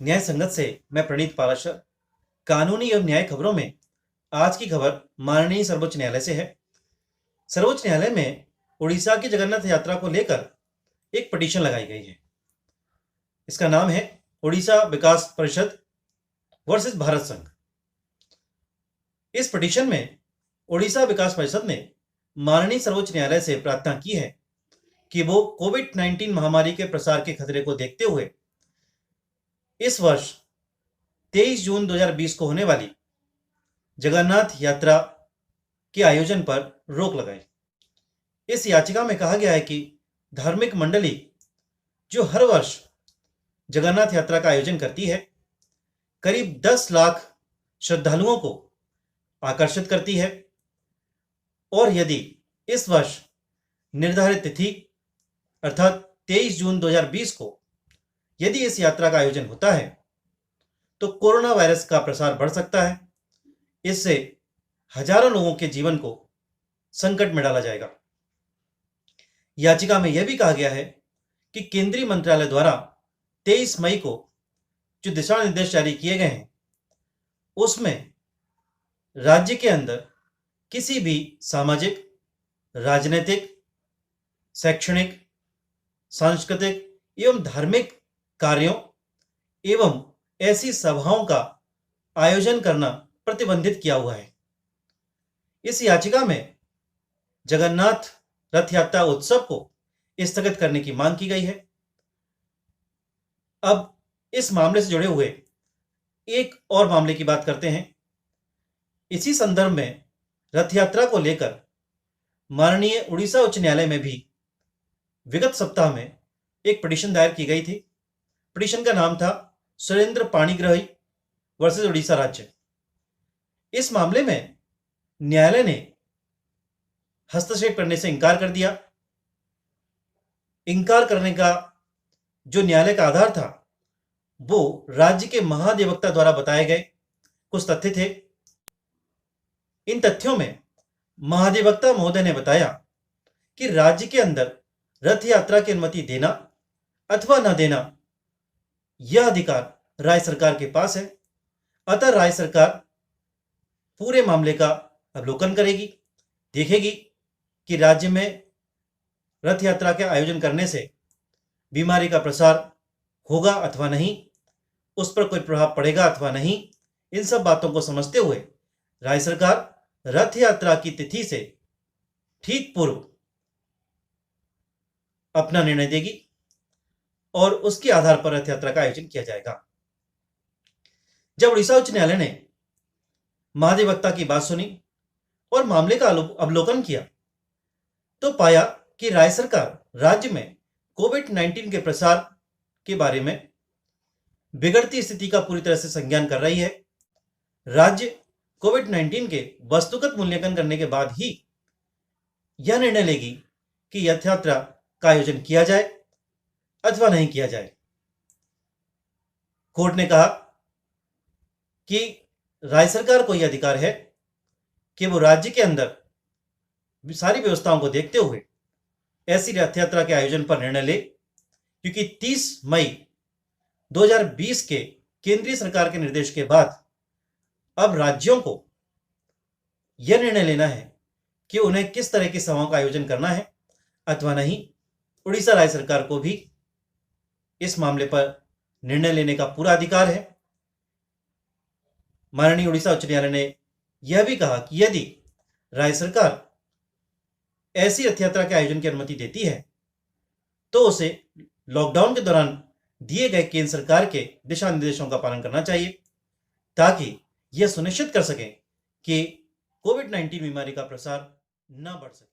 न्याय संगत से मैं प्रणीत पाराशर। कानूनी एवं न्याय खबरों में आज की खबर माननीय सर्वोच्च न्यायालय से है। सर्वोच्च न्यायालय में उड़ीसा की जगन्नाथ यात्रा को लेकर एक पिटीशन लगाई गई है। इसका नाम है उड़ीसा विकास परिषद वर्सेस भारत संघ। इस पिटीशन में उड़ीसा विकास परिषद ने माननीय सर्वोच्च न्यायालय से प्रार्थना की है कि वो कोविड-19 महामारी के प्रसार के खतरे को देखते हुए इस वर्ष 23 जून 2020 को होने वाली जगन्नाथ यात्रा के आयोजन पर रोक लगाए। इस याचिका में कहा गया है कि धार्मिक मंडली जो हर वर्ष जगन्नाथ यात्रा का आयोजन करती है, करीब 10 लाख श्रद्धालुओं को आकर्षित करती है और यदि इस वर्ष निर्धारित तिथि अर्थात 23 जून 2020 को यदि इस यात्रा का आयोजन होता है तो कोरोना वायरस का प्रसार बढ़ सकता है। इससे हजारों लोगों के जीवन को संकट में डाला जाएगा। याचिका में यह भी कहा गया है कि केंद्रीय मंत्रालय द्वारा 23 मई को जो दिशा निर्देश जारी किए गए हैं उसमें राज्य के अंदर किसी भी सामाजिक, राजनीतिक, शैक्षणिक, सांस्कृतिक एवं धार्मिक कार्यों एवं ऐसी सभाओं का आयोजन करना प्रतिबंधित किया हुआ है। इस याचिका में जगन्नाथ रथ यात्रा उत्सव को स्थगित करने की मांग की गई है। अब इस मामले से जुड़े हुए एक और मामले की बात करते हैं। इसी संदर्भ में रथ यात्रा को लेकर माननीय उड़ीसा उच्च न्यायालय में भी विगत सप्ताह में एक पिटीशन दायर की गई थी। पिटीशन का नाम था सुरेंद्र पाणिग्राही वर्सेस उड़ीसा राज्य। इस मामले में न्यायालय ने हस्तक्षेप करने से इनकार कर दिया। इनकार करने का जो न्यायालय का आधार था वो राज्य के महाधिवक्ता द्वारा बताए गए कुछ तथ्य थे। इन तथ्यों में महाधिवक्ता महोदय ने बताया कि राज्य के अंदर रथ यात्रा की अनुमति देना अथवा न देना यह अधिकार राज्य सरकार के पास है। अतः राज्य सरकार पूरे मामले का अवलोकन करेगी, देखेगी कि राज्य में रथ यात्रा के आयोजन करने से बीमारी का प्रसार होगा अथवा नहीं, उस पर कोई प्रभाव पड़ेगा अथवा नहीं। इन सब बातों को समझते हुए राज्य सरकार रथ यात्रा की तिथि से ठीक पूर्व अपना निर्णय देगी और उसके आधार पर रथ यात्रा का आयोजन किया जाएगा। जब उड़ीसा उच्च न्यायालय ने महाधिवक्ता की बात सुनी और मामले का अवलोकन किया तो पाया कि राज्य सरकार राज्य में कोविड-19 के प्रसार के बारे में बिगड़ती स्थिति का पूरी तरह से संज्ञान कर रही है। राज्य कोविड-19 के वस्तुगत मूल्यांकन करने के बाद ही यह निर्णय लेगी कि रथ यात्रा का आयोजन किया जाए अथवा नहीं किया जाए। कोर्ट ने कहा कि राज्य सरकार को यह अधिकार है कि वो राज्य के अंदर सारी व्यवस्थाओं को देखते हुए ऐसी रथ यात्रा के आयोजन पर निर्णय ले, क्योंकि 30 मई 2020 के केंद्रीय सरकार के निर्देश के बाद अब राज्यों को यह निर्णय लेना है कि उन्हें किस तरह की सभाओं का आयोजन करना है अथवा नहीं। उड़ीसा राज्य सरकार को भी इस मामले पर निर्णय लेने का पूरा अधिकार है। माननीय उड़ीसा उच्च न्यायालय ने यह भी कहा कि यदि राज्य सरकार ऐसी रथ यात्रा के आयोजन की अनुमति देती है तो उसे लॉकडाउन के दौरान दिए गए केंद्र सरकार के दिशा निर्देशों का पालन करना चाहिए ताकि यह सुनिश्चित कर सके कि कोविड-19 बीमारी का प्रसार न बढ़ सके।